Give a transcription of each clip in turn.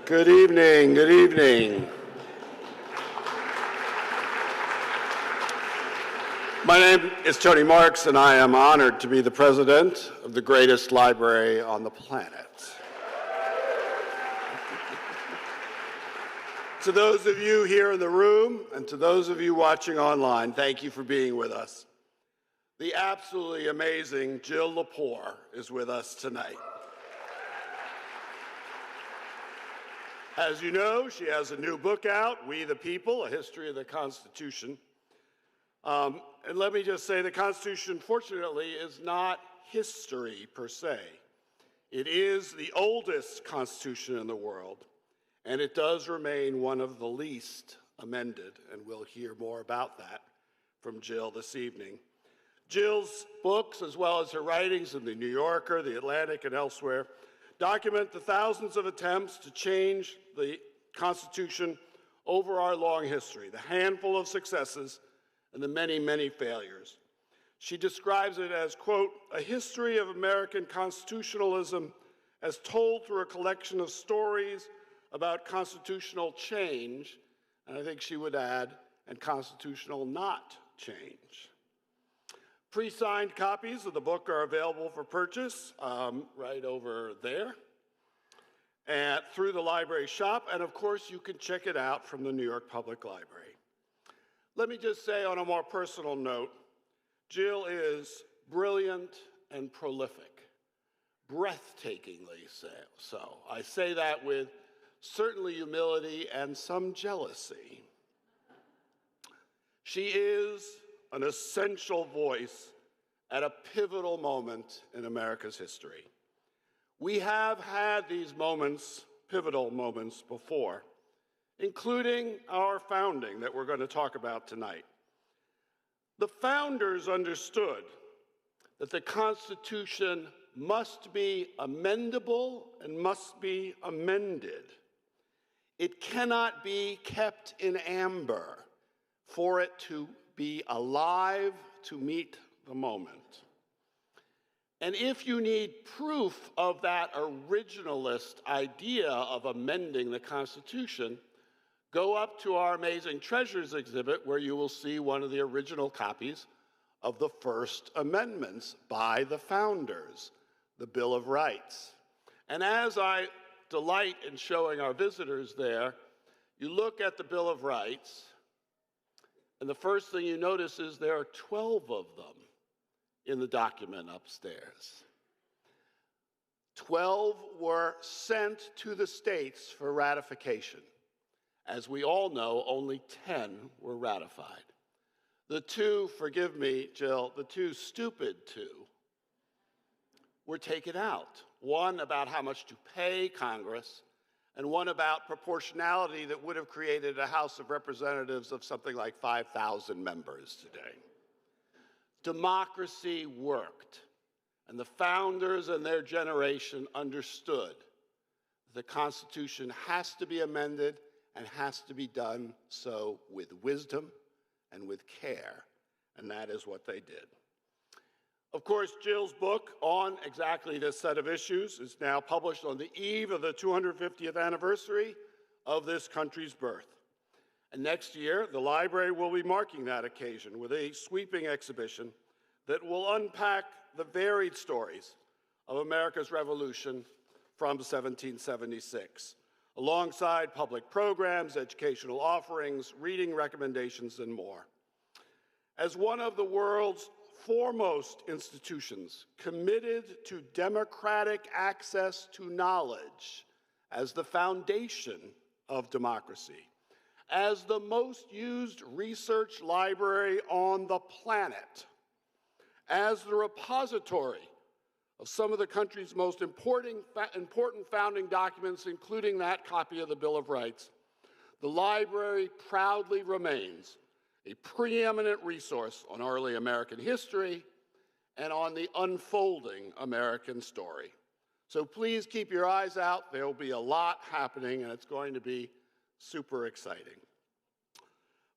Good evening, good evening. My name is Tony Marks, and I am honored to be the president of the greatest library on the planet. To those of you here in the room and to those of you watching online, thank you for being with us. The absolutely amazing Jill Lepore is with us tonight. As you know, she has a new book out, We the People, A History of the Constitution. And let me just say, the Constitution, fortunately, is not history per se. It is the oldest Constitution in the world, and it does remain one of the least amended, and we'll hear more about that from Jill this evening. Jill's books, as well as her writings in the New Yorker, the Atlantic, and elsewhere, document the thousands of attempts to change the Constitution over our long history, the handful of successes and the many, many failures. She describes it as, quote, a history of American constitutionalism as told through a collection of stories about constitutional change, and I think she would add, and constitutional not change. Pre-signed copies of the book are available for purchase right over there and through the library shop, and of course you can check it out from the New York Public Library. Let me just say on a more personal note, Jill is brilliant and prolific, breathtakingly so. I say that with certainly humility and some jealousy. She is an essential voice at a pivotal moment in America's history. We have had these moments, pivotal moments, before, including our founding that we're going to talk about tonight. The founders understood that the Constitution must be amendable and must be amended. It cannot be kept in amber for it to be alive to meet the moment. And if you need proof of that originalist idea of amending the Constitution, go up to our Amazing Treasures exhibit where you will see one of the original copies of the first amendments by the founders, the Bill of Rights. And as I delight in showing our visitors there, you look at the Bill of Rights, and the first thing you notice is there are 12 of them in the document upstairs. 12 were sent to the states for ratification. As we all know, only 10 were ratified. The two, forgive me, Jill, the two stupid two were taken out. One about how much to pay Congress, and one about proportionality that would have created a House of Representatives of something like 5,000 members today. Democracy worked, and the founders and their generation understood the Constitution has to be amended and has to be done so with wisdom and with care, and that is what they did. Of course, Jill's book on exactly this set of issues is now published on the eve of the 250th anniversary of this country's birth. And next year, the library will be marking that occasion with a sweeping exhibition that will unpack the varied stories of America's Revolution from 1776, alongside public programs, educational offerings, reading recommendations, and more. As one of the world's foremost institutions committed to democratic access to knowledge as the foundation of democracy, as the most used research library on the planet, as the repository of some of the country's most important founding documents, including that copy of the Bill of Rights, the library proudly remains a preeminent resource on early American history and on the unfolding American story. So please keep your eyes out. There will be a lot happening, and it's going to be super exciting.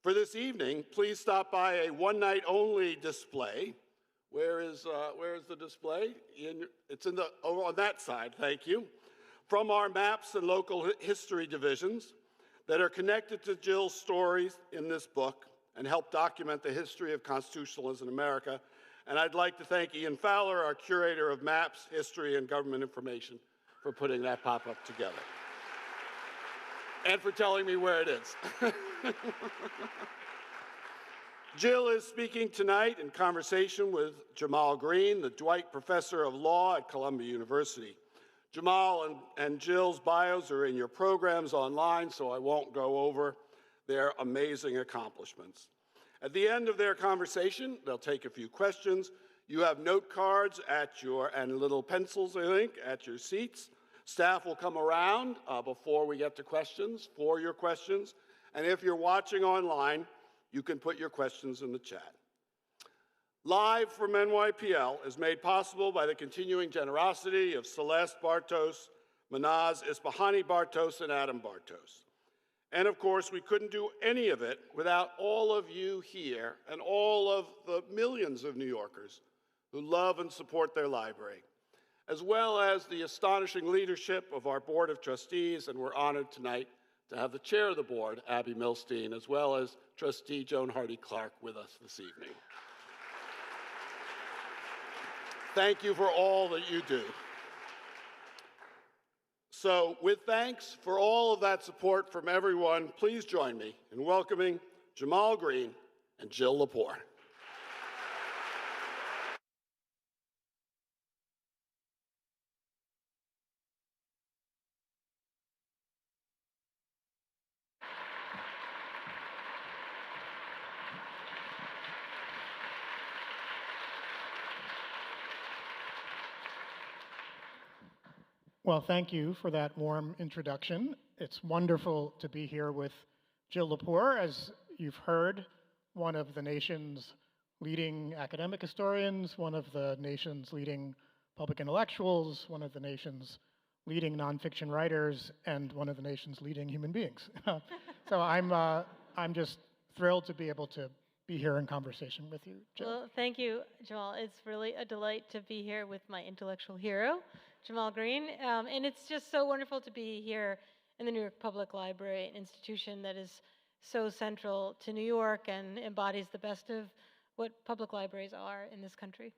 For this evening, please stop by a one-night-only display. Where is the display? It's over on that side, thank you. from our maps and local history divisions that are connected to Jill's stories in this book and help document the history of constitutionalism in America. And I'd like to thank Ian Fowler, our curator of maps, history, and government information, for putting that pop-up together. And for telling me where it is. Jill is speaking tonight in conversation with Jamal Greene, the Dwight Professor of Law at Columbia University. Jamal and Jill's bios are in your programs online, so I won't go over their amazing accomplishments. At the end of their conversation, they'll take a few questions. You have note cards and little pencils, I think, at your seats. Staff will come around before we get to questions, for your questions. And if you're watching online, you can put your questions in the chat. Live from NYPL is made possible by the continuing generosity of Celeste Bartos, Manaz Isbahani Bartos, and Adam Bartos. And of course, we couldn't do any of it without all of you here and all of the millions of New Yorkers who love and support their library, as well as the astonishing leadership of our Board of Trustees, and we're honored tonight to have the chair of the board, Abby Milstein, as well as Trustee Joan Hardy-Clark with us this evening. Thank you for all that you do. So, with thanks for all of that support from everyone, please join me in welcoming Jamal Greene and Jill Lepore. Well, thank you for that warm introduction. It's wonderful to be here with Jill Lepore, as you've heard, one of the nation's leading academic historians, one of the nation's leading public intellectuals, one of the nation's leading nonfiction writers, and one of the nation's leading human beings. So I'm just thrilled to be able to be here in conversation with you, Jill. Well, thank you, Jamal. It's really a delight to be here with my intellectual hero, Jamal Greene. And it's just so wonderful to be here in the New York Public Library, an institution that is so central to New York and embodies the best of what public libraries are in this country.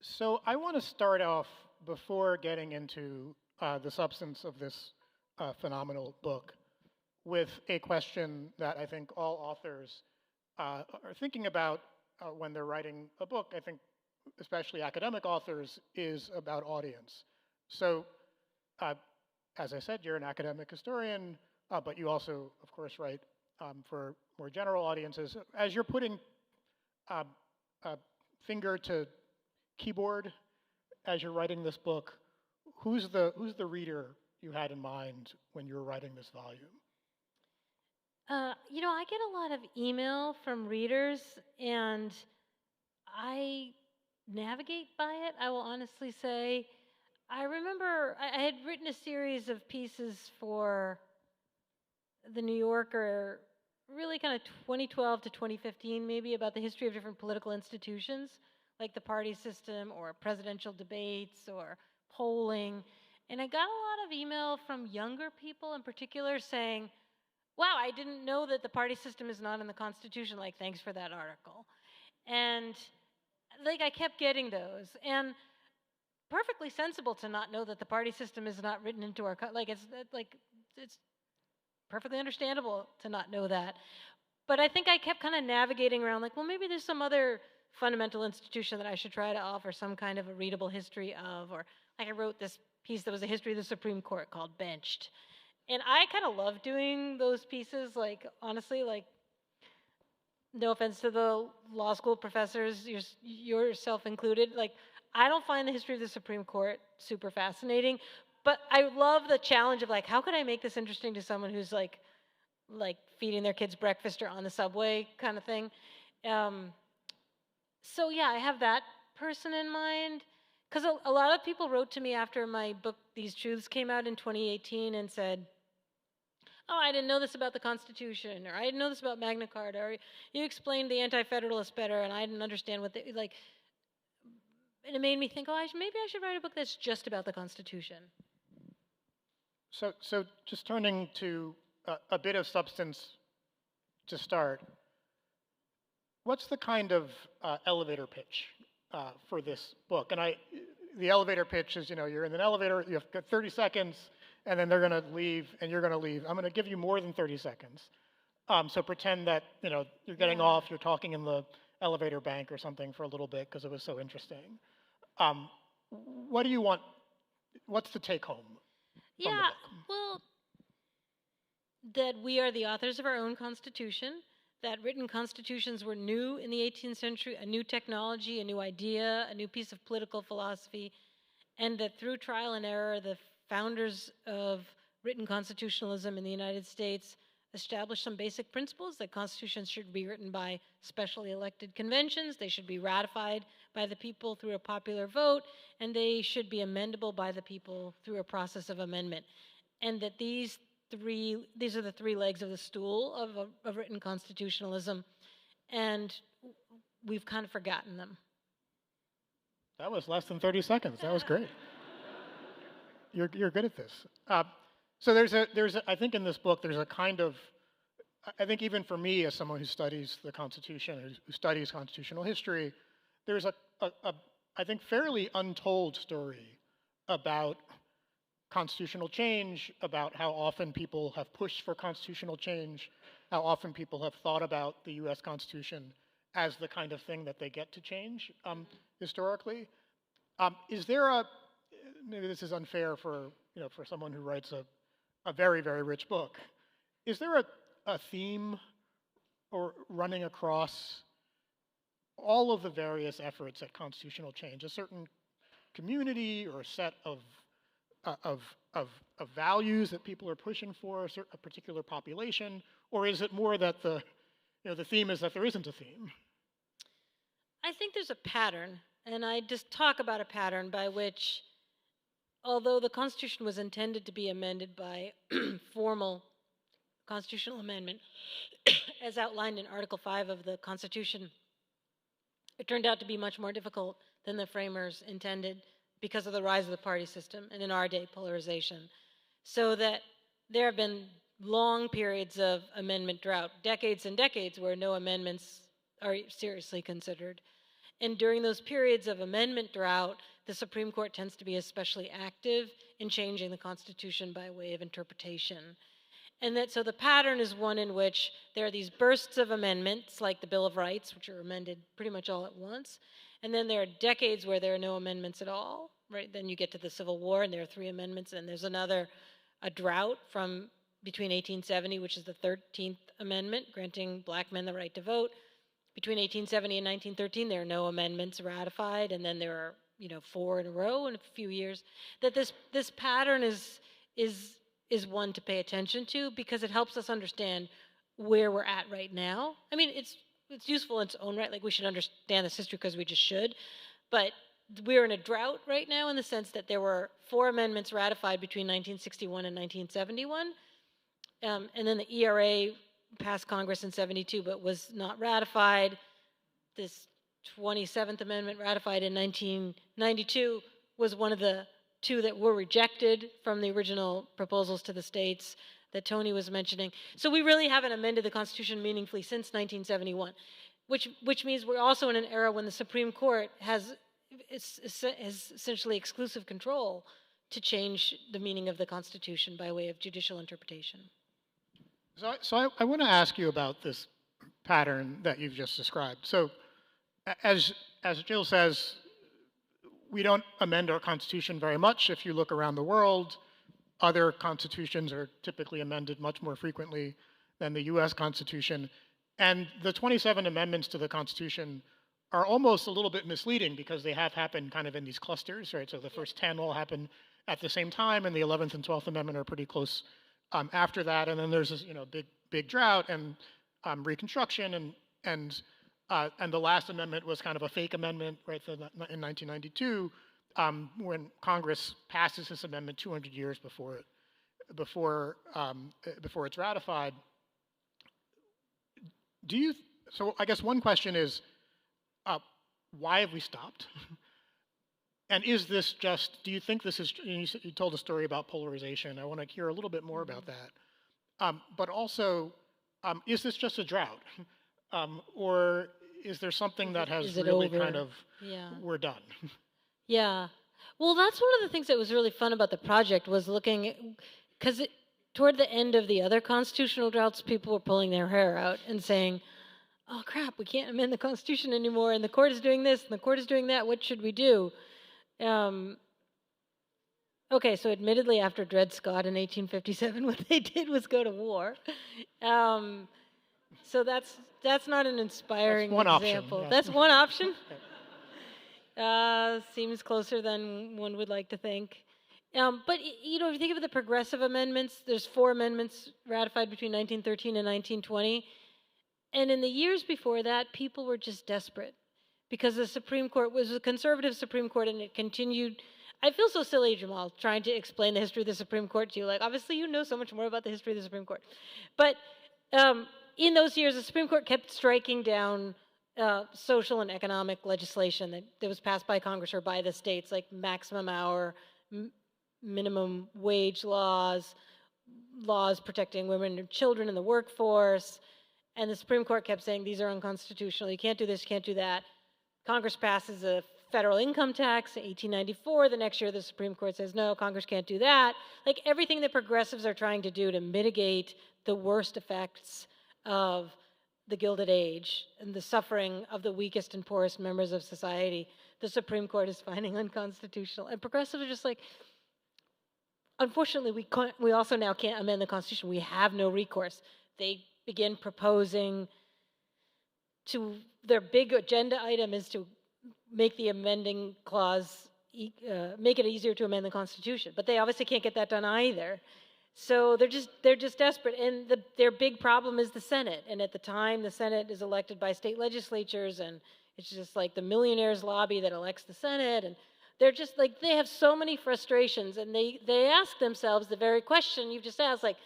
So I want to start off, before getting into the substance of this phenomenal book, with a question that I think all authors are thinking about when they're writing a book. I think especially academic authors, is about audience. So, as I said, you're an academic historian, but you also, of course, write for more general audiences. As you're putting a finger to keyboard as you're writing this book, who's the reader you had in mind when you were writing this volume? You know, I get a lot of email from readers, and I navigate by it, I will honestly say. I remember I had written a series of pieces for The New Yorker, really kind of 2012 to 2015 maybe, about the history of different political institutions, like the party system or presidential debates or polling. And I got a lot of email from younger people in particular saying, wow, I didn't know that the party system is not in the Constitution, like, thanks for that article. And like, I kept getting those, and perfectly sensible to not know that the party system is not written into our, it's perfectly understandable to not know that. But I think I kept kind of navigating around, like, well, maybe there's some other fundamental institution that I should try to offer some kind of a readable history of, or like I wrote this piece that was a history of the Supreme Court called Benched. And I kind of love doing those pieces, like, honestly, like, no offense to the law school professors, yourself included, like, I don't find the history of the Supreme Court super fascinating, but I love the challenge of, like, how could I make this interesting to someone who's like feeding their kids breakfast or on the subway kind of thing. So yeah, I have that person in mind, because a lot of people wrote to me after my book, These Truths, came out in 2018 and said, oh, I didn't know this about the Constitution, or I didn't know this about Magna Carta, or you explained the Anti-Federalists better, and I didn't understand what they, like, and it made me think, oh, maybe I should write a book that's just about the Constitution. So just turning to a bit of substance to start, what's the kind of elevator pitch for this book? And the elevator pitch is, you're in an elevator, you have got 30 seconds, and then they're going to leave, and you're going to leave. I'm going to give you more than 30 seconds. So pretend that, you're getting off, you're talking in the elevator bank or something for a little bit because it was so interesting. What do you want? What's the take home from the book? Well, that we are the authors of our own constitution, that written constitutions were new in the 18th century, a new technology, a new idea, a new piece of political philosophy, and that through trial and error, the founders of written constitutionalism in the United States established some basic principles that constitutions should be written by specially elected conventions, they should be ratified by the people through a popular vote, and they should be amendable by the people through a process of amendment. And that these are the three legs of the stool of written constitutionalism, and we've kind of forgotten them. That was less than 30 seconds. That was great. You're good at this. So I think in this book there's a kind of, I think even for me as someone who studies the Constitution, who studies constitutional history, there's a I think fairly untold story about constitutional change, about how often people have pushed for constitutional change, how often people have thought about the US Constitution as the kind of thing that they get to change historically. Is there maybe this is unfair for someone who writes a very, very rich book, is there a theme or running across all of the various efforts at constitutional change, a certain community or a set of values that people are pushing for, a particular population, or is it more that the theme is that there isn't a theme? I think there's a pattern, and I just talk about a pattern by which, although the Constitution was intended to be amended by formal constitutional amendment, as outlined in Article 5 of the Constitution, it turned out to be much more difficult than the framers intended because of the rise of the party system and, in our day, polarization. So that there have been long periods of amendment drought, decades and decades where no amendments are seriously considered. And during those periods of amendment drought, the Supreme Court tends to be especially active in changing the Constitution by way of interpretation. And so the pattern is one in which there are these bursts of amendments, like the Bill of Rights, which are amended pretty much all at once. And then there are decades where there are no amendments at all, right? Then you get to the Civil War, and there are 3 amendments, and there's a drought from between 1870, which is the 13th Amendment, granting black men the right to vote. Between 1870 and 1913, there are no amendments ratified, and then there are 4 in a row in a few years. That this pattern is one to pay attention to because it helps us understand where we're at right now. I mean, it's useful in its own right, like we should understand this history because we just should, but we're in a drought right now in the sense that there were 4 amendments ratified between 1961 and 1971, and then the ERA passed Congress in 72 but was not ratified. This 27th Amendment ratified in 1992 was one of the 2 that were rejected from the original proposals to the states that Tony was mentioning. So we really haven't amended the Constitution meaningfully since 1971, which means we're also in an era when the Supreme Court has essentially exclusive control to change the meaning of the Constitution by way of judicial interpretation. So I want to ask you about this pattern that you've just described. So as Jill says, we don't amend our Constitution very much. If you look around the world, other constitutions are typically amended much more frequently than the US Constitution. And the 27 amendments to the Constitution are almost a little bit misleading because they have happened kind of in these clusters, right? So the first 10 all happen at the same time, and the 11th and 12th Amendment are pretty close after that. And then there's this big drought and Reconstruction, and the last amendment was kind of a fake amendment, right, in 1992, when Congress passes this amendment 200 years before it's ratified. So I guess one question is, why have we stopped? And is this just, do you think this is, you told a story about polarization. I want to hear a little bit more about that. But also, is this just a drought? Or is there something that has really kind of, we're done? Yeah. Well, that's one of the things that was really fun about the project was looking, because toward the end of the other constitutional droughts, people were pulling their hair out and saying, oh crap, we can't amend the Constitution anymore, and the court is doing this, and the court is doing that, what should we do? Okay, so admittedly after Dred Scott in 1857, what they did was go to war. So that's not an inspiring example. Option, yeah. That's one option. Seems closer than one would like to think. But, you know, if you think of the progressive amendments, there's 4 amendments ratified between 1913 and 1920. And in the years before that, people were just desperate because the Supreme Court was a conservative Supreme Court and it continued. I feel so silly, Jamal, trying to explain the history of the Supreme Court to you. Like, obviously, you know so much more about the history of the Supreme Court. But in those years, the Supreme Court kept striking down social and economic legislation that was passed by Congress or by the states, like maximum hour, minimum wage laws, laws protecting women and children in the workforce. And the Supreme Court kept saying, these are unconstitutional. You can't do this, you can't do that. Congress passes a federal income tax in 1894. The next year, the Supreme Court says, no, Congress can't do that. Like everything that progressives are trying to do to mitigate the worst effects of the Gilded Age and the suffering of the weakest and poorest members of society, the Supreme Court is finding unconstitutional. And progressives are just like, unfortunately, we also now can't amend the Constitution. We have no recourse. They begin proposing to, their big agenda item is to make the amending clause, make it easier to amend the Constitution. But they obviously can't get that done either. So they're just desperate. And their big problem is the Senate. And at the time, the Senate is elected by state legislatures, and it's just like the millionaires lobby that elects the Senate. And they're just like, they have so many frustrations. And they ask themselves the very question you've just asked, like,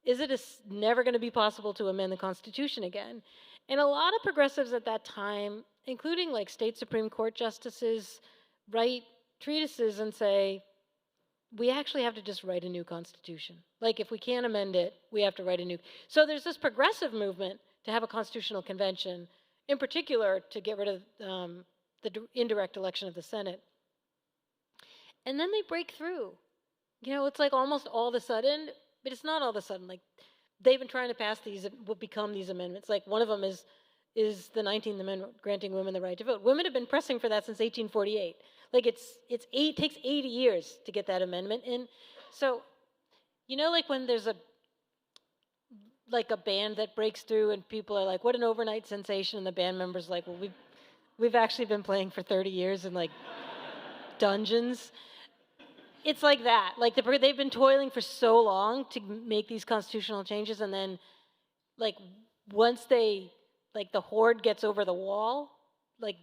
is it never going to be possible to amend the Constitution again? And a lot of progressives at that time, including like state Supreme Court justices, write treatises and say, we actually have to just write a new Constitution. Like if we can't amend it, we have to write a new. So there's this progressive movement to have a constitutional convention, in particular to get rid of the indirect election of the Senate. And then they break through. You know, it's like almost all of a sudden, but it's not all of a sudden. Like they've been trying to pass these, what become these amendments. Like one of them is the 19th Amendment granting women the right to vote. Women have been pressing for that since 1848. Like it takes 80 years to get that amendment in. So, you know, like when there's a band that breaks through and people are like, what an overnight sensation, and the band member's like, well, we've actually been playing for 30 years in like dungeons. It's like that. Like they've been toiling for so long to make these constitutional changes, and then like once they, like the horde gets over the wall, like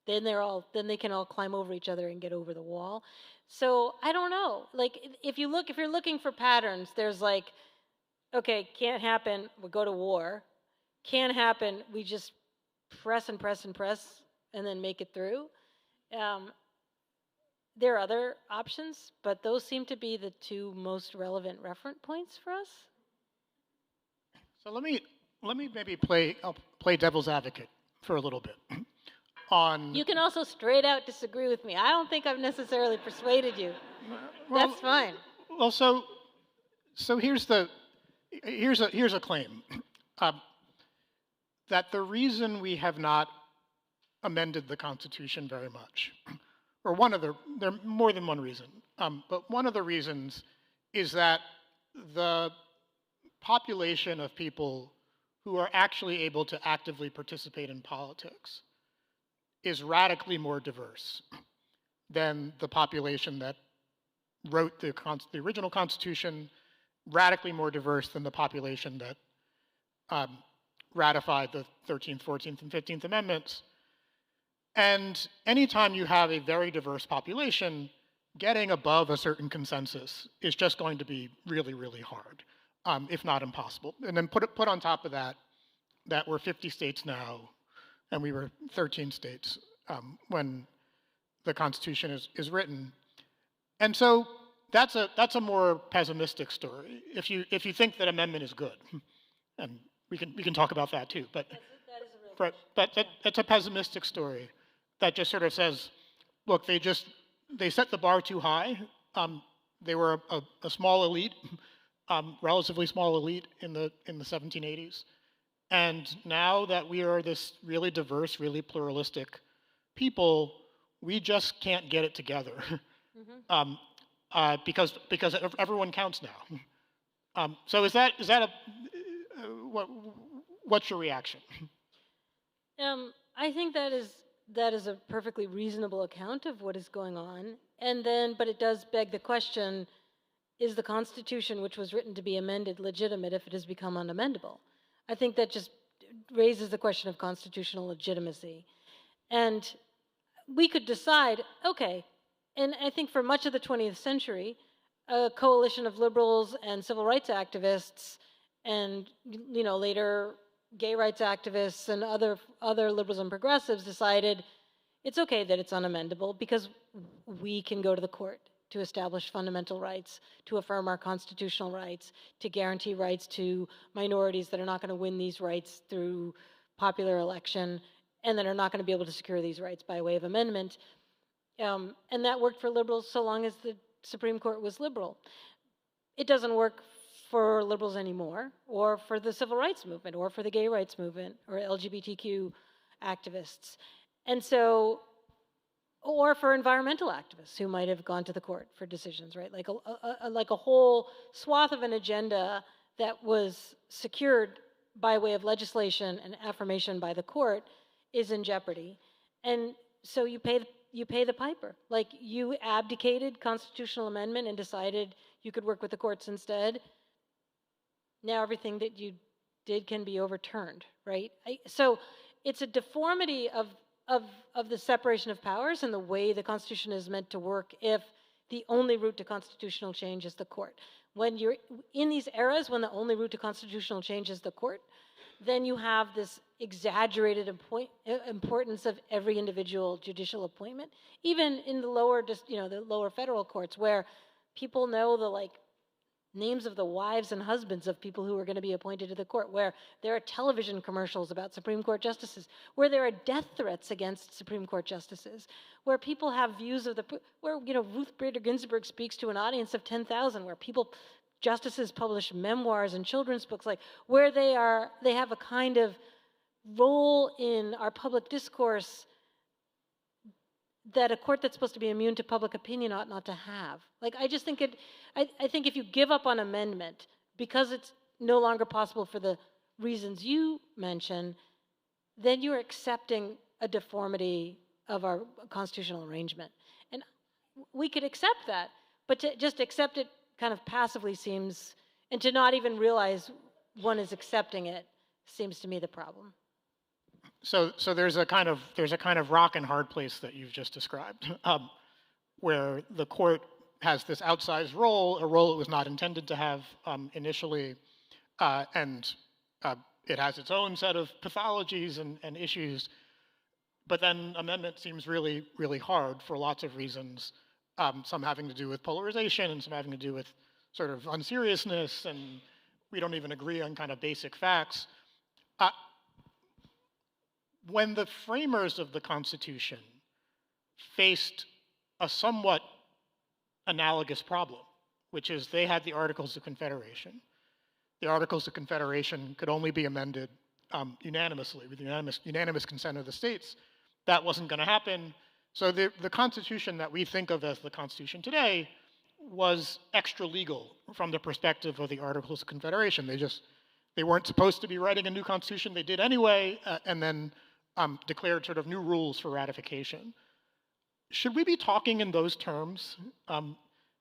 then they can all climb over each other and get over the wall. So I don't know. Like if you're looking for patterns, there's like, okay, can't happen, we go to war. Can't happen, we just press and press and press and then make it through. There are other options, but those seem to be the 2 most relevant reference points for us. So let me maybe I'll play devil's advocate for a little bit. You can also straight out disagree with me. I don't think I've necessarily persuaded you. Well, that's fine. Well, so here's a claim that the reason we have not amended the Constitution very much, or there are more than one reason, but one of the reasons is that the population of people who are actually able to actively participate in politics is radically more diverse than the population that wrote the original Constitution, radically more diverse than the population that ratified the 13th, 14th, and 15th Amendments. And anytime you have a very diverse population, getting above a certain consensus is just going to be really, really hard, if not impossible. And then put on top of that we're 50 states now, and we were 13 states when the Constitution is written. And so that's a more pessimistic story. If you think that amendment is good, and we can talk about that too. But that's a pessimistic story that just sort of says, look, they set the bar too high. They were a small elite, relatively small elite in the 1780s, and now that we are this really diverse, really pluralistic people, we just can't get it together. Because everyone counts now. So is that what's your reaction? I think that is a perfectly reasonable account of what is going on, but it does beg the question: is the Constitution, which was written to be amended, legitimate if it has become unamendable? I think that just raises the question of constitutional legitimacy, and we could decide, okay. And I think for much of the 20th century, a coalition of liberals and civil rights activists, and later gay rights activists and other liberals and progressives decided it's okay that it's unamendable because we can go to the court to establish fundamental rights, to affirm our constitutional rights, to guarantee rights to minorities that are not going to win these rights through popular election, and that are not going to be able to secure these rights by way of amendment. And that worked for liberals so long as the Supreme Court was liberal. It doesn't work for liberals anymore, or for the civil rights movement, or for the gay rights movement, or LGBTQ activists. And so, or for environmental activists who might have gone to the court for decisions, right? Like a whole swath of an agenda that was secured by way of legislation and affirmation by the court is in jeopardy. And so you pay the piper. Like, you abdicated constitutional amendment and decided you could work with the courts instead. Now everything that you did can be overturned, right? So it's a deformity of the separation of powers and the way the Constitution is meant to work if the only route to constitutional change is the court. When you're in these eras when the only route to constitutional change is the court, then you have this exaggerated importance of every individual judicial appointment, even in the lower federal courts, where people know the names of the wives and husbands of people who are going to be appointed to the court, where there are television commercials about Supreme Court justices, where there are death threats against Supreme Court justices, where people have views of where Ruth Bader Ginsburg speaks to an audience of 10,000, where justices publish memoirs and children's books, where they have a kind of role in our public discourse that a court that's supposed to be immune to public opinion ought not to have. I just think I think if you give up on amendment because it's no longer possible for the reasons you mention, then you're accepting a deformity of our constitutional arrangement. And we could accept that, but to just accept it kind of passively seems, and to not even realize one is accepting it, seems to me the problem. So there's a kind of rock and hard place that you've just described, where the court has this outsized role, a role it was not intended to have initially, and it has its own set of pathologies and issues. But then amendment seems really, really hard for lots of reasons, some having to do with polarization and some having to do with sort of unseriousness, and we don't even agree on kind of basic facts. When the framers of the Constitution faced a somewhat analogous problem, which is they had the Articles of Confederation. The Articles of Confederation could only be amended unanimously, with unanimous consent of the states. That wasn't going to happen. So the Constitution that we think of as the Constitution today was extra legal from the perspective of the Articles of Confederation. They weren't supposed to be writing a new Constitution. They did anyway, and then declared sort of new rules for ratification. Should we be talking in those terms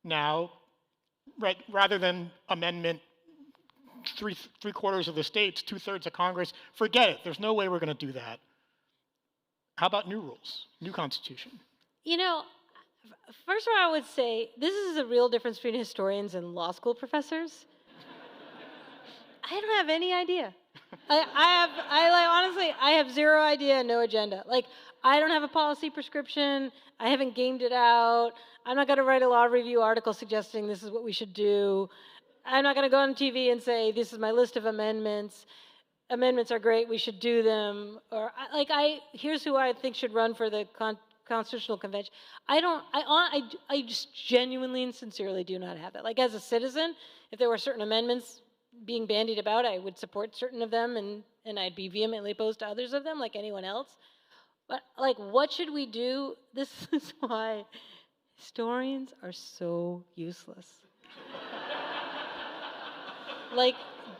now, right, rather than amendment, three-quarters of the states, 2/3 of Congress? Forget it. There's no way we're going to do that. How about new rules, new Constitution? First of all, I would say this is a real difference between historians and law school professors. I don't have any idea. Honestly, I have zero idea, no agenda. Like, I don't have a policy prescription. I haven't gamed it out. I'm not going to write a law review article suggesting this is what we should do. I'm not going to go on TV and say, this is my list of amendments. Amendments are great, we should do them. Or, here's who I think should run for the Constitutional Convention. I just genuinely and sincerely do not have that. Like, as a citizen, if there were certain amendments being bandied about, I would support certain of them, and I'd be vehemently opposed to others of them, like anyone else. But, like, what should we do? This is why historians are so useless. Like,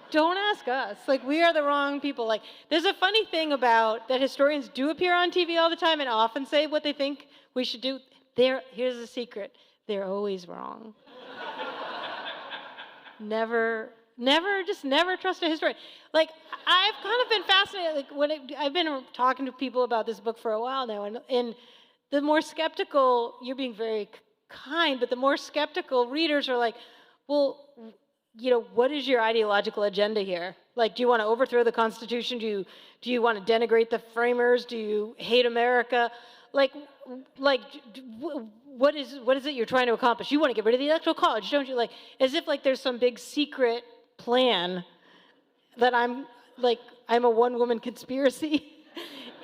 don't ask us. Like, we are the wrong people. Like, there's a funny thing about that historians do appear on TV all the time and often say what they think we should do. Here's the secret. They're always wrong. Never trust a historian. Like, I've kind of been fascinated. Like, I've been talking to people about this book for a while now, and the more skeptical, you're being very kind, but the more skeptical readers are like, well, you know, what is your ideological agenda here? Like, do you want to overthrow the Constitution? Do you want to denigrate the framers? Do you hate America? Like, what is it you're trying to accomplish? You want to get rid of the Electoral College, don't you? Like, as if like there's some big secret plan that I'm a one-woman conspiracy.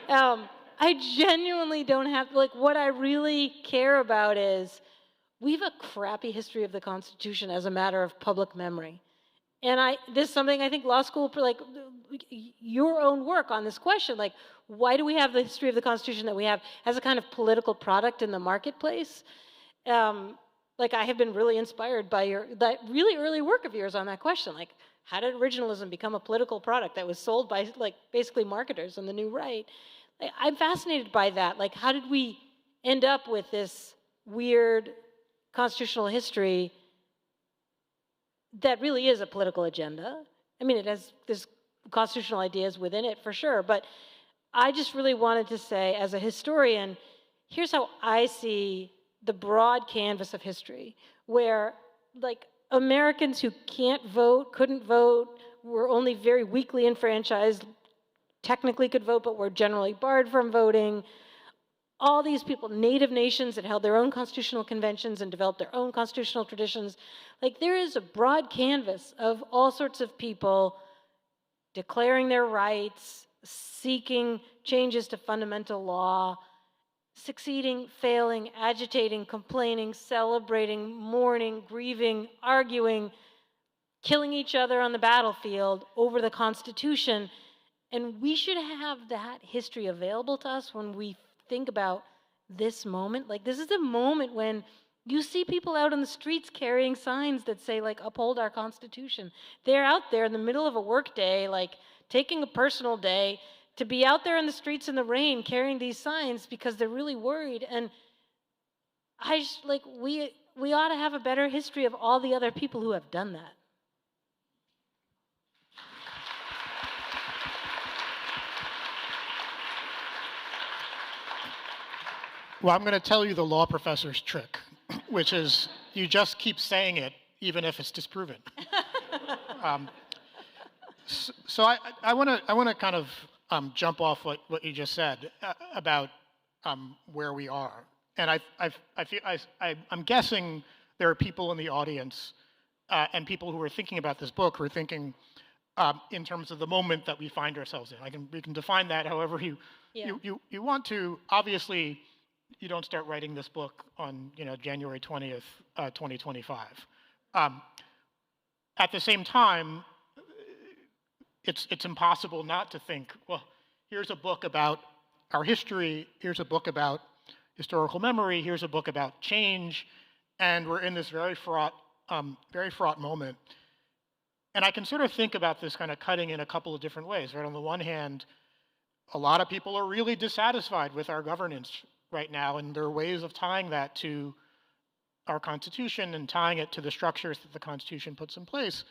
I genuinely don't have, like, what I really care about is we have a crappy history of the Constitution as a matter of public memory. And this is something I think law school, like, your own work on this question, like, why do we have the history of the Constitution that we have as a kind of political product in the marketplace? Like, I have been really inspired by that really early work of yours on that question. Like, how did originalism become a political product that was sold by, like, basically marketers on the new right? Like, I'm fascinated by that. Like, how did we end up with this weird constitutional history that really is a political agenda? I mean, there's constitutional ideas within it for sure, but I just really wanted to say, as a historian, here's how I see the broad canvas of history, where, like, Americans who can't vote, couldn't vote, were only very weakly enfranchised, technically could vote, but were generally barred from voting. All these people, native nations that held their own constitutional conventions and developed their own constitutional traditions. Like, there is a broad canvas of all sorts of people declaring their rights, seeking changes to fundamental law, succeeding, failing, agitating, complaining, celebrating, mourning, grieving, arguing, killing each other on the battlefield over the Constitution. And we should have that history available to us when we think about this moment. Like, this is a moment when you see people out on the streets carrying signs that say, like, uphold our Constitution. They're out there in the middle of a work day, like, taking a personal day to be out there in the streets in the rain carrying these signs because they're really worried. And I just, like, we ought to have a better history of all the other people who have done that. Well, I'm going to tell you the law professor's trick, which is you just keep saying it even if it's disproven. So I want to kind of jump off what you just said about where we are, and I'm guessing there are people in the audience and people who are thinking about this book who are thinking in terms of the moment that we find ourselves in. We can define that however you want to. Obviously, you don't start writing this book on January 20th, 2025. At the same time, it's impossible not to think, well, here's a book about our history, here's a book about historical memory, here's a book about change, and we're in this very fraught moment. And I can sort of think about this kind of cutting in a couple of different ways, right? On the one hand, a lot of people are really dissatisfied with our governance right now, and there are ways of tying that to our Constitution and tying it to the structures that the Constitution puts in place.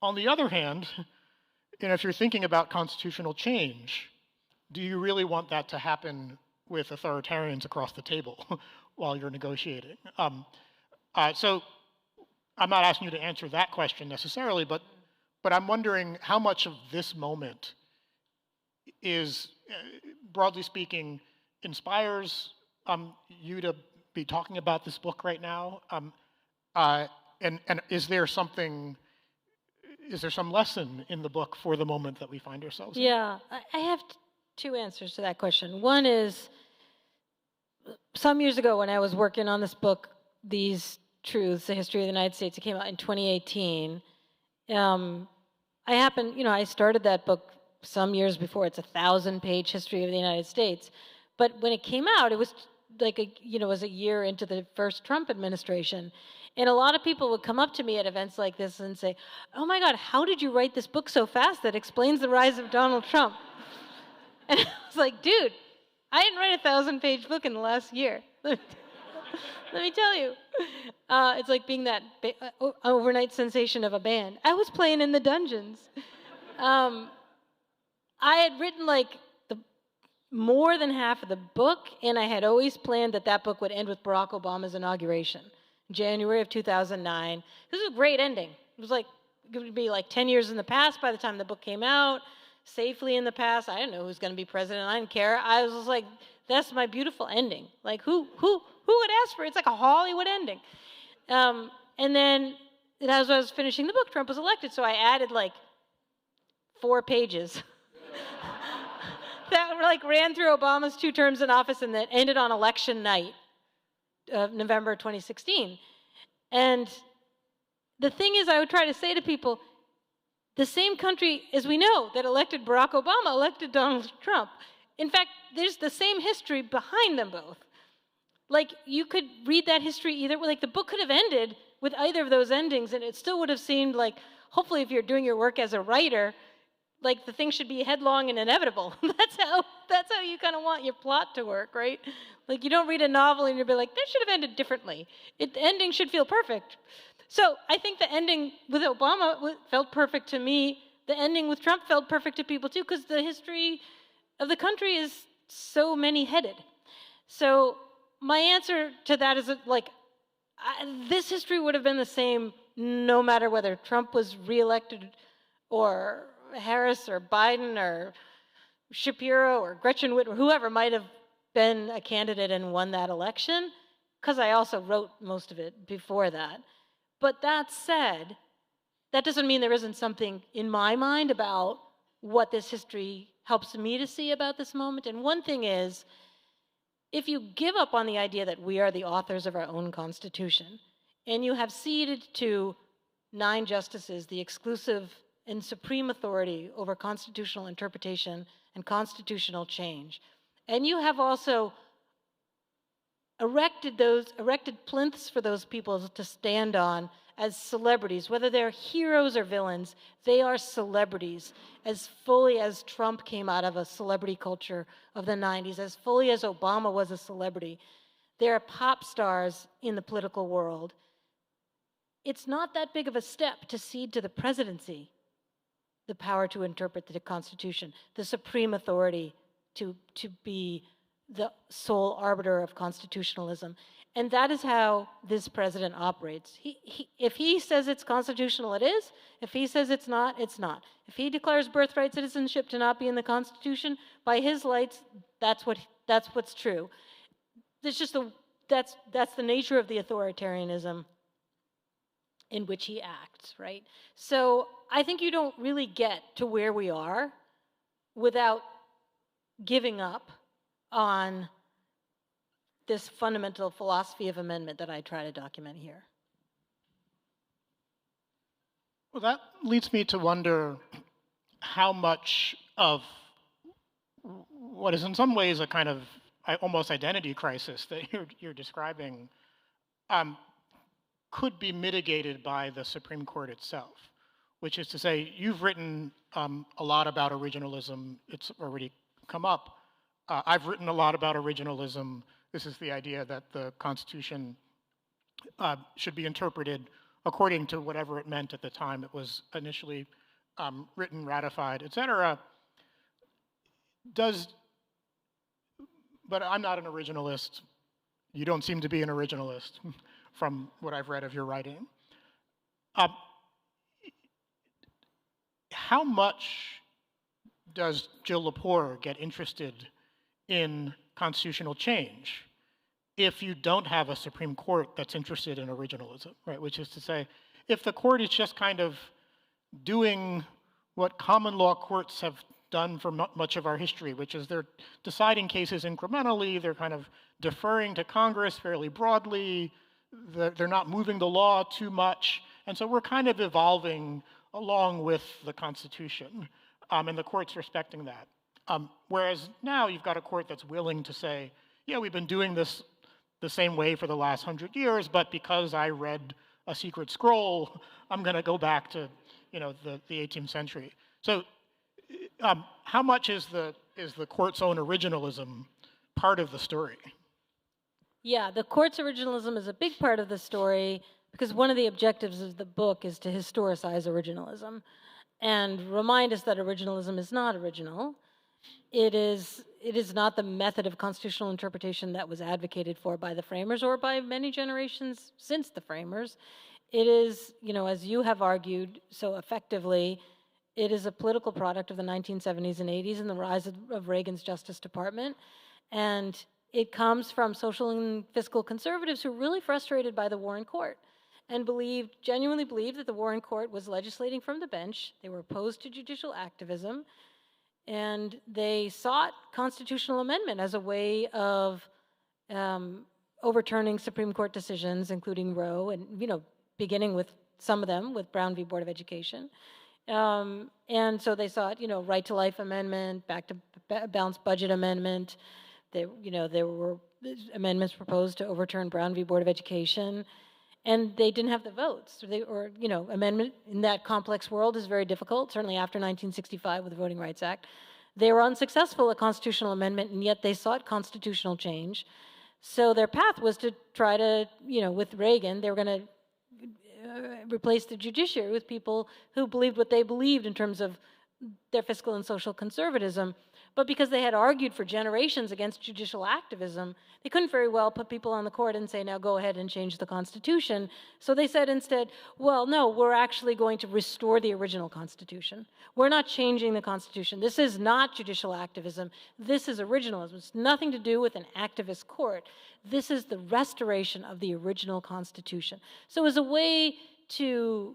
On the other hand, if you're thinking about constitutional change, do you really want that to happen with authoritarians across the table while you're negotiating? So I'm not asking you to answer that question necessarily, but but I'm wondering how much of this moment is, broadly speaking, inspires you to be talking about this book right now? And is there some lesson in the book for the moment that we find ourselves in? Yeah, I have two answers to that question. One is, some years ago when I was working on this book, These Truths, The History of the United States, it came out in 2018. I started that book some years before. It's a 1,000-page history of the United States. But when it came out, it was like was a year into the first Trump administration. And a lot of people would come up to me at events like this and say, "Oh my God, how did you write this book so fast that explains the rise of Donald Trump?" And I was like, dude, I didn't write a 1,000-page book in the last year. Let me tell you. It's like being that overnight sensation of a band. I was playing in the dungeons. I had written more than half of the book, and I had always planned that book would end with Barack Obama's inauguration, January of 2009. This was a great ending. It was it would be 10 years in the past by the time the book came out, safely in the past. I didn't know who was going to be president. I didn't care. I was just like, that's my beautiful ending. Who would ask for it? It's like a Hollywood ending. And then as I was finishing the book, Trump was elected, so I added 4 pages that ran through Obama's 2 terms in office and that ended on election night of November 2016. And the thing is, I would try to say to people, the same country, as we know, that elected Barack Obama elected Donald Trump. In fact, there's the same history behind them both. You could read that history either way. The book could have ended with either of those endings, and it still would have seemed hopefully if you're doing your work as a writer, the thing should be headlong and inevitable. That's how you kind of want your plot to work, right? You don't read a novel and you'll be like, that should have ended differently. The ending should feel perfect. So I think the ending with Obama felt perfect to me. The ending with Trump felt perfect to people too, because the history of the country is so many-headed. So my answer to that is this history would have been the same no matter whether Trump was reelected or Harris or Biden or Shapiro or Gretchen Whitmer, whoever might have been a candidate and won that election, because I also wrote most of it before that. But that said, that doesn't mean there isn't something in my mind about what this history helps me to see about this moment. And one thing is, if you give up on the idea that we are the authors of our own Constitution, and you have ceded to 9 justices the exclusive and supreme authority over constitutional interpretation and constitutional change, and you have also erected plinths for those people to stand on as celebrities, whether they're heroes or villains, they are celebrities, as fully as Trump came out of a celebrity culture of the 90s, as fully as Obama was a celebrity. They're pop stars in the political world. It's not that big of a step to cede to the presidency the power to interpret the Constitution, the supreme authority to be the sole arbiter of constitutionalism. And that is how this president operates. If he says it's constitutional, it is. If he says it's not, it's not. If he declares birthright citizenship to not be in the Constitution, by his lights, that's what's true. That's the nature of the authoritarianism in which he acts, right? So I think you don't really get to where we are without giving up on this fundamental philosophy of amendment that I try to document here. Well, that leads me to wonder how much of what is in some ways a kind of almost identity crisis that you're describing could be mitigated by the Supreme Court itself, which is to say, you've written a lot about originalism. It's already come up. I've written a lot about originalism. This is the idea that the Constitution should be interpreted according to whatever it meant at the time it was initially written, ratified, et cetera. But I'm not an originalist. You don't seem to be an originalist from what I've read of your writing. how much does Jill Lepore get interested in constitutional change if you don't have a Supreme Court that's interested in originalism, right? Which is to say, if the court is just kind of doing what common law courts have done for much of our history, which is they're deciding cases incrementally, they're kind of deferring to Congress fairly broadly, they're not moving the law too much, and so we're kind of evolving along with the Constitution, and the court's respecting that. Whereas now you've got a court that's willing to say, yeah, we've been doing this the same way for the last 100 years, but because I read a secret scroll, I'm going to go back to, the 18th century. So, how much is the court's own originalism part of the story? Yeah, the court's originalism is a big part of the story because one of the objectives of the book is to historicize originalism and remind us that originalism is not original. It is not the method of constitutional interpretation that was advocated for by the framers or by many generations since the framers. It is, as you have argued so effectively, it is a political product of the 1970s and 80s and the rise of Reagan's Justice Department. And it comes from social and fiscal conservatives who are really frustrated by the Warren Court and genuinely believed that the Warren Court was legislating from the bench. They were opposed to judicial activism. And they sought constitutional amendment as a way of overturning Supreme Court decisions, including Roe, and beginning with some of them with Brown v. Board of Education. And so they sought, right to life amendment, back to balanced budget amendment. There were amendments proposed to overturn Brown v. Board of Education, and they didn't have the votes. Amendment in that complex world is very difficult, certainly after 1965 with the Voting Rights Act. They were unsuccessful at constitutional amendment, and yet they sought constitutional change. So their path was to try to, with Reagan, they were going to replace the judiciary with people who believed what they believed in terms of their fiscal and social conservatism. But because they had argued for generations against judicial activism, they couldn't very well put people on the court and say, now go ahead and change the Constitution. So they said instead, well, no, we're actually going to restore the original Constitution. We're not changing the Constitution. This is not judicial activism. This is originalism. It's nothing to do with an activist court. This is the restoration of the original Constitution. So as a way to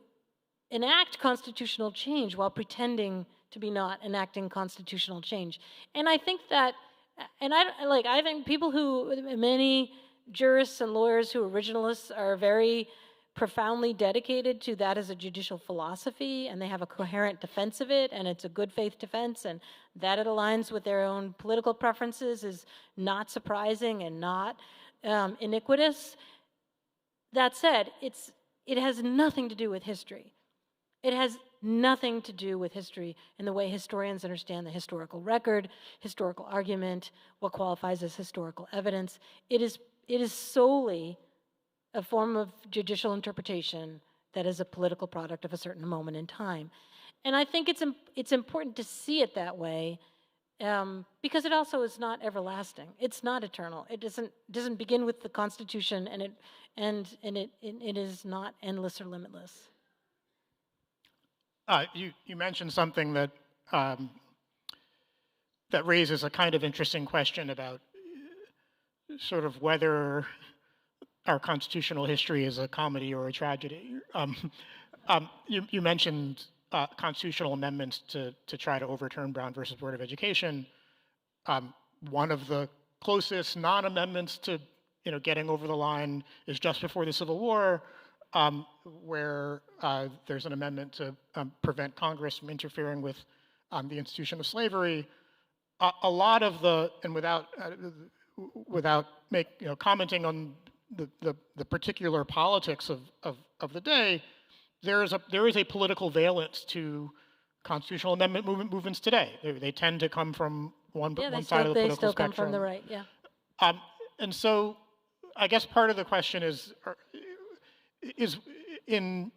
enact constitutional change while pretending to be not enacting constitutional change. And I think that, I think many jurists and lawyers who are originalists are very profoundly dedicated to that as a judicial philosophy, and they have a coherent defense of it, and it's a good faith defense, and that it aligns with their own political preferences is not surprising and not iniquitous. That said, it has nothing to do with history. It has nothing to do with history in the way historians understand the historical record, historical argument, what qualifies as historical evidence. It is solely a form of judicial interpretation that is a political product of a certain moment in time. And I think it's important to see it that way because it also is not everlasting. It's not eternal. It doesn't begin with the Constitution, and it is not endless or limitless. You mentioned something that that raises a kind of interesting question about sort of whether our constitutional history is a comedy or a tragedy. You mentioned constitutional amendments to try to overturn Brown versus Board of Education. One of the closest non-amendments to getting over the line is just before the Civil War, where there's an amendment to prevent Congress from interfering with the institution of slavery. A lot of and without commenting on the particular politics of the day, there is a political valence to constitutional amendment movements today. They tend to come from one side of the political spectrum. They still come from the right, yeah. And so, I guess part of the question is in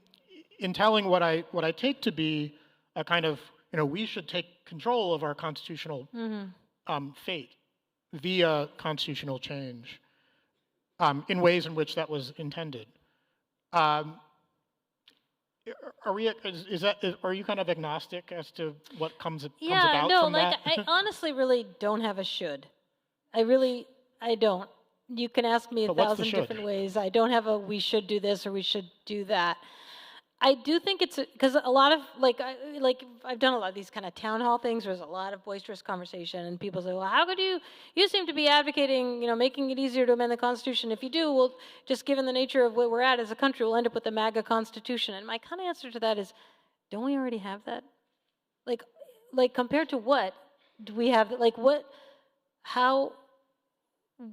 telling what I take to be a kind of we should take control of our constitutional fate via constitutional change in ways in which that was intended. are you kind of agnostic as to what comes Yeah, about no, from like that? I honestly really don't have a should. I don't. You can ask me a But what's the thousand should? different ways. I don't have a we should do this or we should do that. I do think it's because a lot of I've done a lot of these kind of town hall things where there's a lot of boisterous conversation and people say, well, how could you seem to be advocating, making it easier to amend the Constitution. If you do, well, just given the nature of where we're at as a country, we'll end up with the MAGA Constitution. And my kind of answer to that is, don't we already have that? Like compared to what do we have?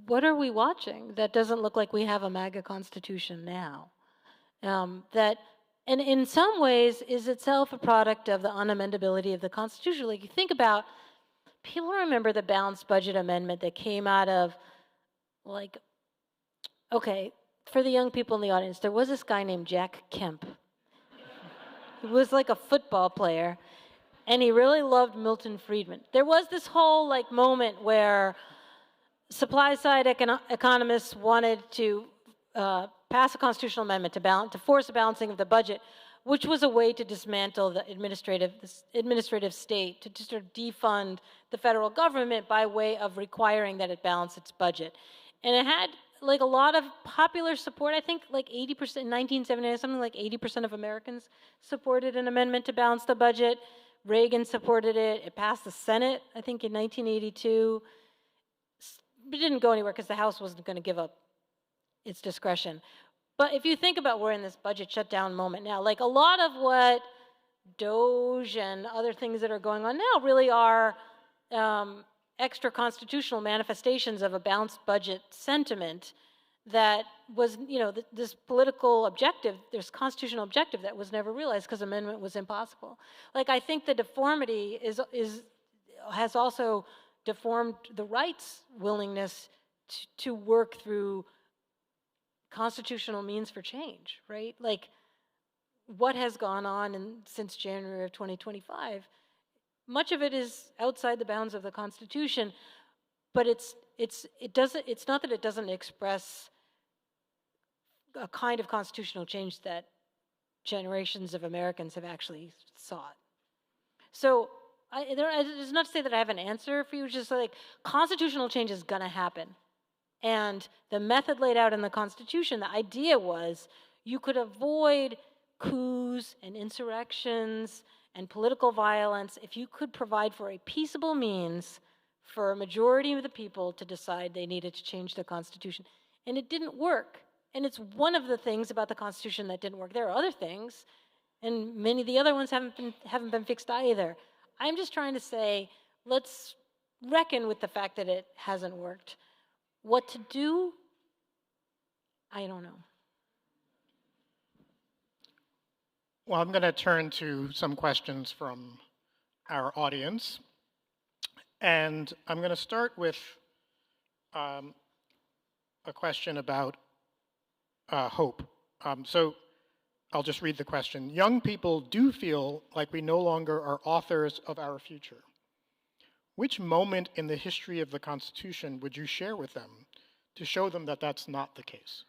What are we watching that doesn't look like we have a MAGA Constitution now? And in some ways is itself a product of the unamendability of the Constitution. Like you think about, people remember the balanced budget amendment that came out of, okay, for the young people in the audience, there was this guy named Jack Kemp. He was like a football player, and he really loved Milton Friedman. There was this whole moment where supply-side economists wanted to pass a constitutional amendment to force a balancing of the budget, which was a way to dismantle the administrative state, to sort of defund the federal government by way of requiring that it balance its budget. And it had a lot of popular support. I think 80%, in 1979, something like 80% of Americans supported an amendment to balance the budget. Reagan supported it. It passed the Senate, I think, in 1982. It didn't go anywhere because the House wasn't going to give up its discretion. But if you think about we're in this budget shutdown moment now, a lot of what DOGE and other things that are going on now really are extra constitutional manifestations of a balanced budget sentiment that was, this political objective, this constitutional objective that was never realized because amendment was impossible. I think the deformity has also deformed the right's willingness to work through constitutional means for change, right? What has gone on since January of 2025, much of it is outside the bounds of the Constitution, but it's not that it doesn't express a kind of constitutional change that generations of Americans have actually sought. So it's not to say that I have an answer for you, it's just constitutional change is gonna happen. And the method laid out in the Constitution, the idea was you could avoid coups and insurrections and political violence if you could provide for a peaceable means for a majority of the people to decide they needed to change the Constitution. And it didn't work. And it's one of the things about the Constitution that didn't work. There are other things, and many of the other ones haven't been fixed either. I'm just trying to say, let's reckon with the fact that it hasn't worked. What to do? I don't know. Well, I'm going to turn to some questions from our audience. And I'm going to start with a question about hope. So I'll just read the question. Young people do feel like we no longer are authors of our future. Which moment in the history of the Constitution would you share with them to show them that that's not the case?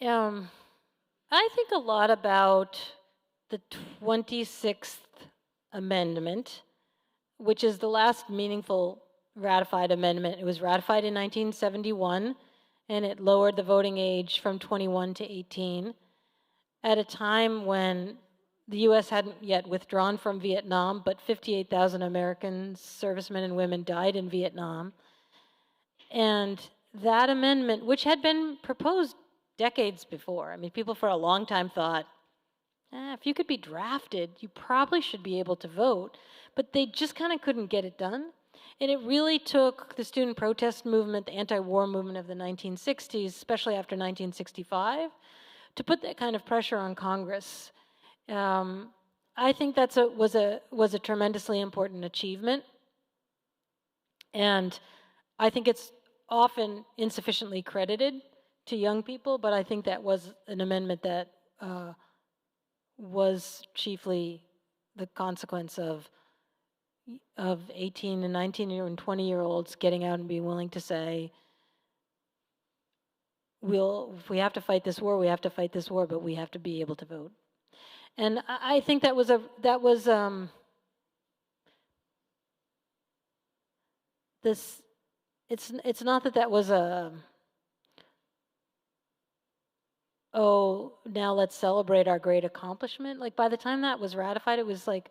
I think a lot about the 26th Amendment, which is the last meaningful ratified amendment. It was ratified in 1971, and it lowered the voting age from 21 to 18 at a time when the U.S. hadn't yet withdrawn from Vietnam, but 58,000 American servicemen and women died in Vietnam. And that amendment, which had been proposed decades before, people for a long time thought, if you could be drafted, you probably should be able to vote, but they just kind of couldn't get it done. And it really took the student protest movement, the anti-war movement of the 1960s, especially after 1965, to put that kind of pressure on Congress. I think that was a tremendously important achievement, and I think it's often insufficiently credited to young people, but I think that was an amendment that was chiefly the consequence of 18 and 19 and 20-year-olds getting out and being willing to say, if we have to fight this war, we have to fight this war, but we have to be able to vote. And I think that was it's not that was oh, now let's celebrate our great accomplishment. Like, by the time that was ratified, it was like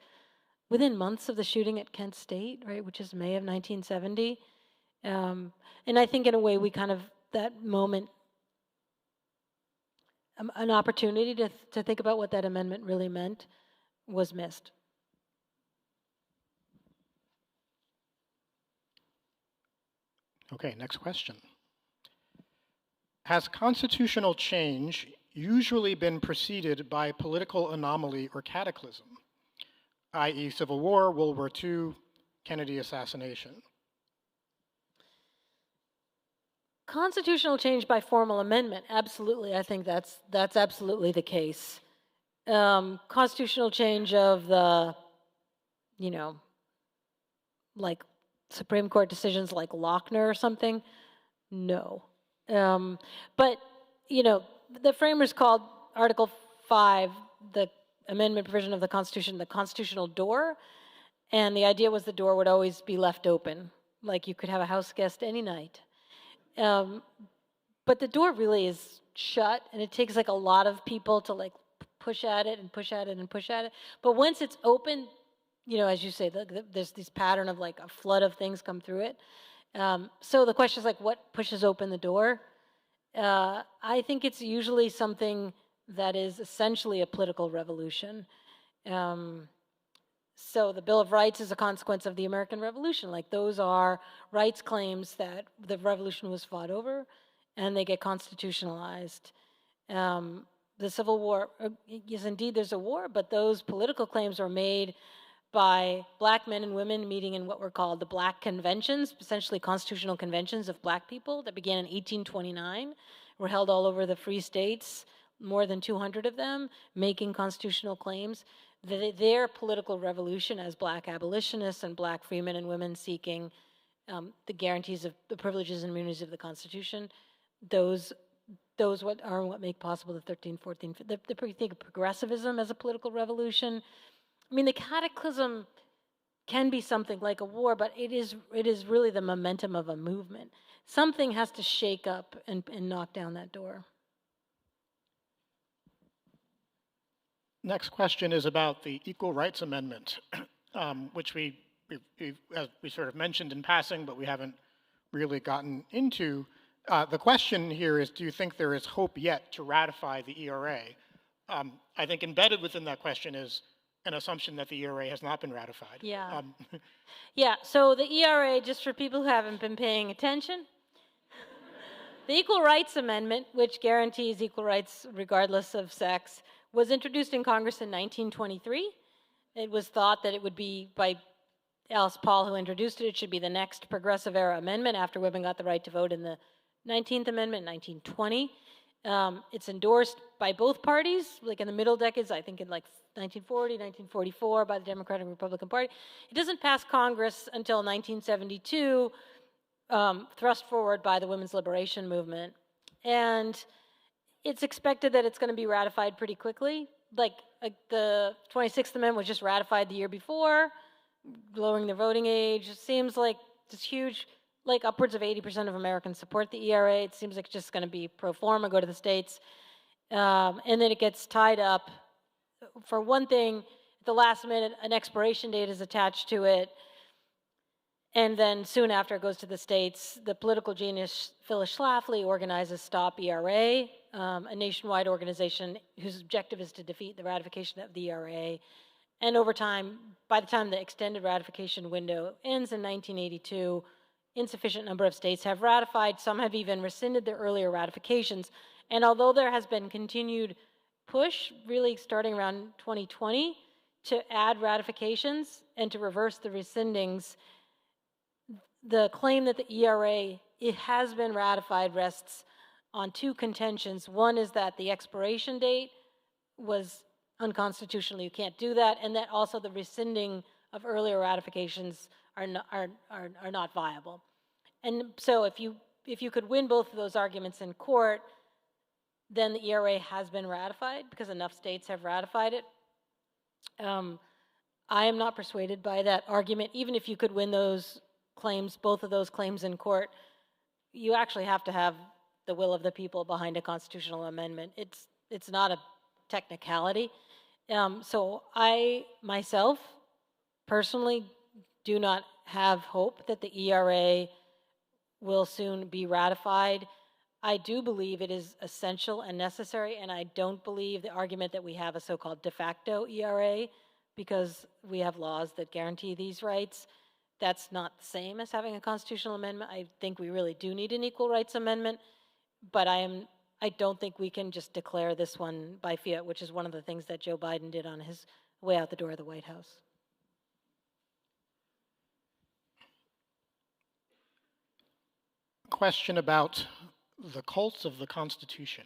within months of the shooting at Kent State, right, which is May of 1970. And I think in a way we kind of, that moment, an opportunity to think about what that amendment really meant was missed. Okay, next question. Has constitutional change usually been preceded by political anomaly or cataclysm, i.e. Civil War, World War II, Kennedy assassination? Constitutional change by formal amendment, absolutely. I think that's absolutely the case. Constitutional change of the, like Supreme Court decisions like Lochner or something, no. But, the framers called Article 5, the amendment provision of the Constitution, the constitutional door. And the idea was the door would always be left open. Like you could have a house guest any night. But the door really is shut, and it takes like a lot of people to like push at it and push at it and push at it. But once it's open, as you say, there's this pattern of like a flood of things come through it. So the question is like, what pushes open the door? I think it's usually something that is essentially a political revolution. So the Bill of Rights is a consequence of the American Revolution. Like those are rights claims that the revolution was fought over, and they get constitutionalized. The Civil War, yes, indeed, there's a war, but those political claims are made by black men and women meeting in what were called the Black Conventions, essentially constitutional conventions of black people that began in 1829, were held all over the free states, more than 200 of them, making constitutional claims. Their political revolution as black abolitionists and black freemen and women seeking the guarantees of the privileges and immunities of the Constitution, those what make possible the 13, 14, the think of progressivism as a political revolution. I mean, the cataclysm can be something like a war, but it is really the momentum of a movement. Something has to shake up and knock down that door. Next question is about the Equal Rights Amendment, which we sort of mentioned in passing, but we haven't really gotten into. The question here is, do you think there is hope yet to ratify the ERA? I think embedded within that question is an assumption that the ERA has not been ratified. Yeah. Yeah, so the ERA, just for people who haven't been paying attention, the Equal Rights Amendment, which guarantees equal rights regardless of sex, was introduced in Congress in 1923. It was thought that it would be, by Alice Paul, who introduced it, it should be the next progressive era amendment after women got the right to vote in the 19th Amendment in 1920. It's endorsed by both parties, like in the middle decades, I think in like 1940, 1944, by the Democratic and Republican Party. It doesn't pass Congress until 1972, thrust forward by the women's liberation movement. And it's expected that it's going to be ratified pretty quickly. Like the 26th Amendment was just ratified the year before, lowering the voting age. It seems like this huge, like upwards of 80% of Americans support the ERA. It seems like it's just going to be pro forma, go to the states. And then it gets tied up. For one thing, at the last minute, an expiration date is attached to it. And then soon after it goes to the states, the political genius Phyllis Schlafly organizes Stop ERA, a nationwide organization whose objective is to defeat the ratification of the ERA. And over time, by the time the extended ratification window ends in 1982, insufficient number of states have ratified. Some have even rescinded their earlier ratifications. And although there has been continued push, really starting around 2020, to add ratifications and to reverse the rescindings, the claim that the ERA, it has been ratified, rests on two contentions. One is that the expiration date was unconstitutional, you can't do that, and that also the rescinding of earlier ratifications are not viable. And so if you could win both of those arguments in court, then the ERA has been ratified because enough states have ratified it. I am not persuaded by that argument. Even if you could win those claims, both of those claims in court, you actually have to have the will of the people behind a constitutional amendment. It's not a technicality. So I myself personally do not have hope that the ERA will soon be ratified. I do believe it is essential and necessary, and I don't believe the argument that we have a so-called de facto ERA because we have laws that guarantee these rights. That's not the same as having a constitutional amendment. I think we really do need an equal rights amendment, but I don't think we can just declare this one by fiat, which is one of the things that Joe Biden did on his way out the door of the White House. Question about the cults of the Constitution.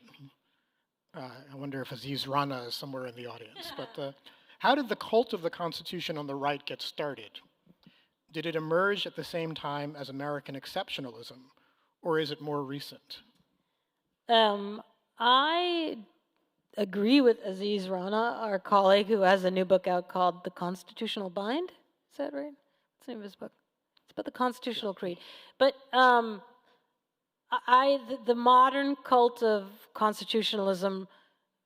I wonder if Aziz Rana is somewhere in the audience. But how did the cult of the Constitution on the right get started? Did it emerge at the same time as American exceptionalism, or is it more recent? I agree with Aziz Rana, our colleague who has a new book out called The Constitutional Bind. Is that right? What's the name of his book? It's about the Constitutional Creed. But the modern cult of constitutionalism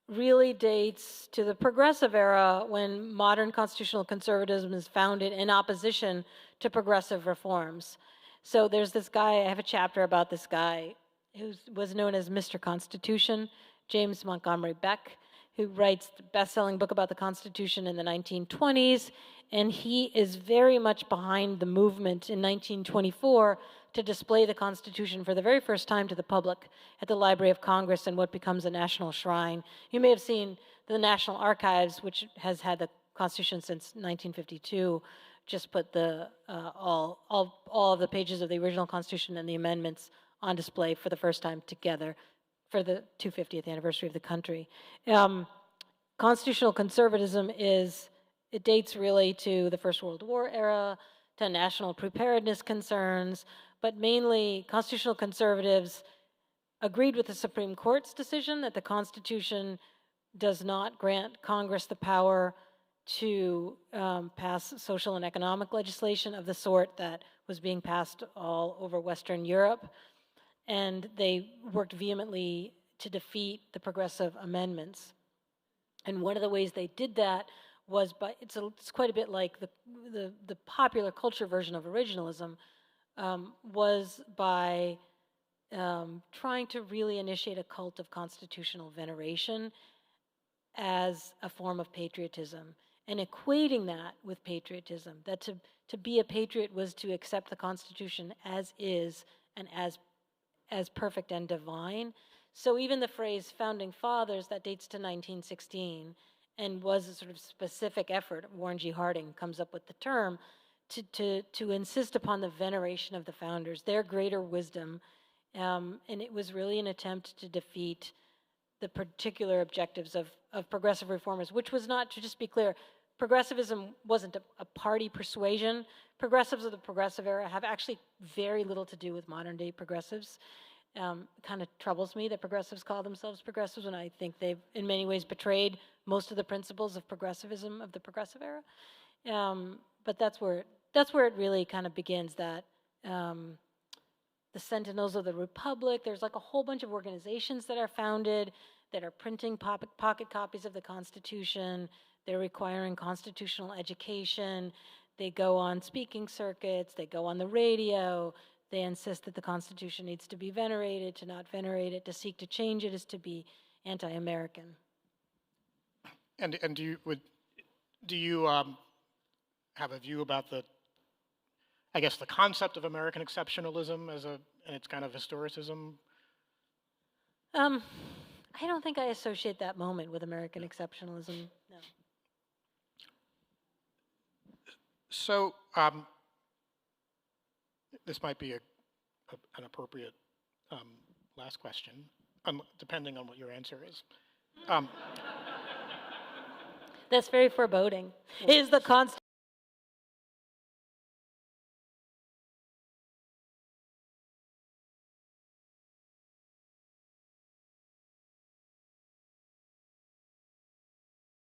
really dates to the progressive era when modern constitutional conservatism is founded in opposition to progressive reforms. So there's this guy, I have a chapter about this guy who was known as Mr. Constitution, James Montgomery Beck, who writes the best-selling book about the Constitution in the 1920s, and he is very much behind the movement in 1924 to display the Constitution for the very first time to the public at the Library of Congress in what becomes a national shrine. You may have seen the National Archives, which has had the Constitution since 1952, just put the all of the pages of the original Constitution and the amendments on display for the first time together for the 250th anniversary of the country. Constitutional conservatism it dates really to the First World War era, to national preparedness concerns, but mainly constitutional conservatives agreed with the Supreme Court's decision that the Constitution does not grant Congress the power to pass social and economic legislation of the sort that was being passed all over Western Europe. And they worked vehemently to defeat the progressive amendments. And one of the ways they did that was it's quite a bit like the popular culture version of originalism, was by trying to really initiate a cult of constitutional veneration as a form of patriotism and equating that with patriotism, that to be a patriot was to accept the Constitution as is and as perfect and divine. So even the phrase founding fathers, that dates to 1916 and was a sort of specific effort, Warren G. Harding comes up with the term, to insist upon the veneration of the founders, their greater wisdom, and it was really an attempt to defeat the particular objectives of progressive reformers, which was not, to just be clear, progressivism wasn't a party persuasion. Progressives of the progressive era have actually very little to do with modern day progressives. Kind of troubles me that progressives call themselves progressives when I think they've in many ways betrayed most of the principles of progressivism of the progressive era. But that's where it really kind of begins, that the Sentinels of the Republic, there's like a whole bunch of organizations that are founded that are printing pocket copies of the Constitution. They're requiring constitutional education. They go on speaking circuits. They go on the radio. They insist that the Constitution needs to be venerated. To not venerate it, to seek to change it, is to be anti-American. And do you have a view about the concept of American exceptionalism and its kind of historicism? I don't think I associate that moment with American exceptionalism. No. So this might be an appropriate last question, depending on what your answer is. That's very foreboding. Is the Constitution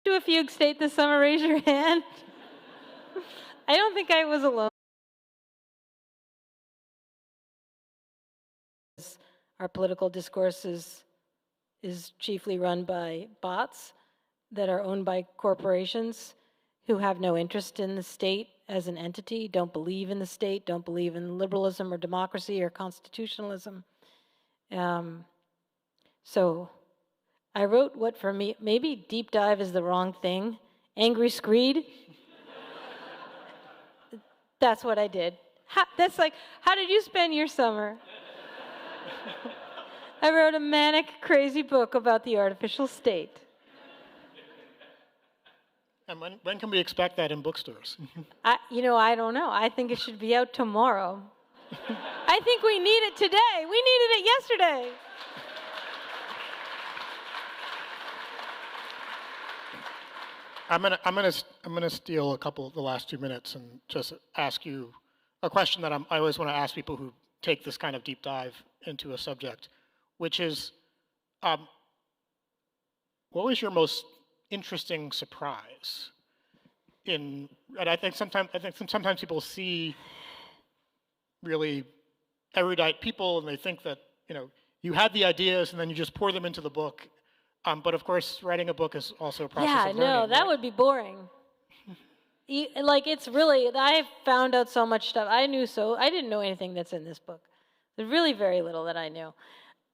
Do a fugue state this summer? Raise your hand. I don't think I was alone. Our political discourse is chiefly run by bots that are owned by corporations who have no interest in the state as an entity, don't believe in the state, don't believe in liberalism or democracy or constitutionalism. So I wrote what, for me, maybe deep dive is the wrong thing. Angry Screed. That's what I did. That's like, how did you spend your summer? I wrote a manic, crazy book about the artificial state. And when can we expect that in bookstores? I don't know. I think it should be out tomorrow. I think we need it today. We needed it yesterday. I'm gonna steal the last 2 minutes and just ask you a question that I always want to ask people who take this kind of deep dive into a subject, which is, what was your most interesting surprise? And I think sometimes people see really erudite people and they think that you had the ideas and then you just pour them into the book. But of course, writing a book is also a process of learning. Yeah, no, that would be boring. It's really, I found out so much stuff. I didn't know anything that's in this book. There's really very little that I knew.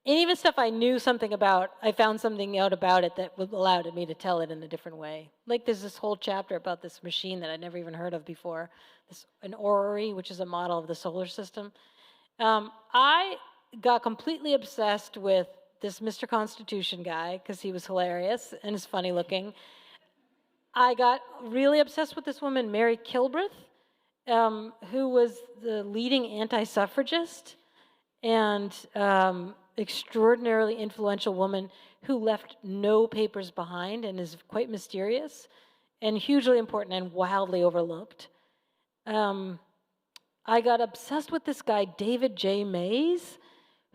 And even stuff I knew something about, I found something out about it that allowed me to tell it in a different way. Like there's this whole chapter about this machine that I'd never even heard of before, an orrery, which is a model of the solar system. I got completely obsessed with this Mr. Constitution guy because he was hilarious and is funny looking. I got really obsessed with this woman, Mary Kilbreth, who was the leading anti-suffragist and extraordinarily influential woman who left no papers behind and is quite mysterious and hugely important and wildly overlooked. I got obsessed with this guy, David J. Mays,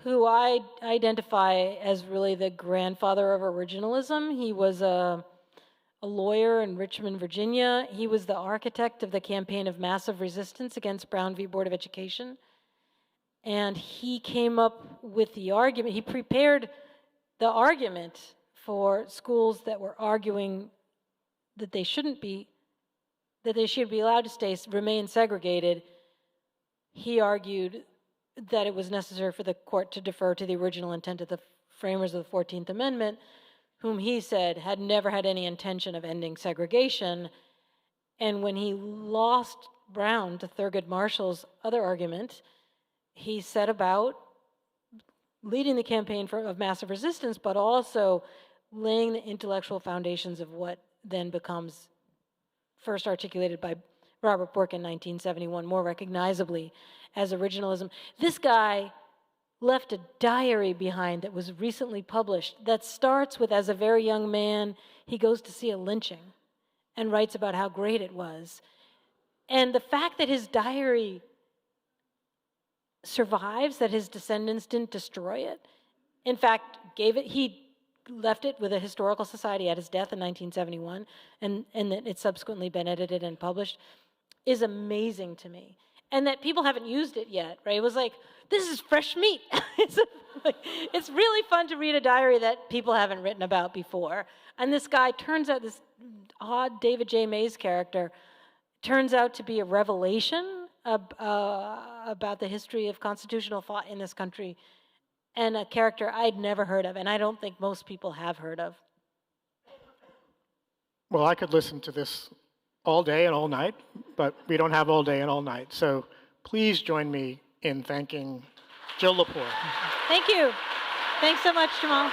who I identify as really the grandfather of originalism. He was a lawyer in Richmond, Virginia. He was the architect of the campaign of massive resistance against Brown v. Board of Education. And he came up with the argument, he prepared the argument for schools that were arguing that they should be allowed to remain segregated. He argued that it was necessary for the court to defer to the original intent of the framers of the 14th Amendment, whom he said had never had any intention of ending segregation. And when he lost Brown to Thurgood Marshall's other argument, he set about leading the campaign of massive resistance, but also laying the intellectual foundations of what then becomes first articulated by Robert Bork in 1971, more recognizably as originalism. This guy left a diary behind that was recently published that starts with, as a very young man, he goes to see a lynching and writes about how great it was. And the fact that his diary survives, that his descendants didn't destroy it, in fact, he left it with a historical society at his death in 1971, and that it's subsequently been edited and published, is amazing to me. And that people haven't used it yet, right? It was like, this is fresh meat. It's really fun to read a diary that people haven't written about before. And this guy turns out, this odd David J. Mays character, turns out to be a revelation about the history of constitutional thought in this country, and a character I'd never heard of, and I don't think most people have heard of. Well, I could listen to this all day and all night, but we don't have all day and all night. So please join me in thanking Jill Lepore. Thank you. Thanks so much, Jamal.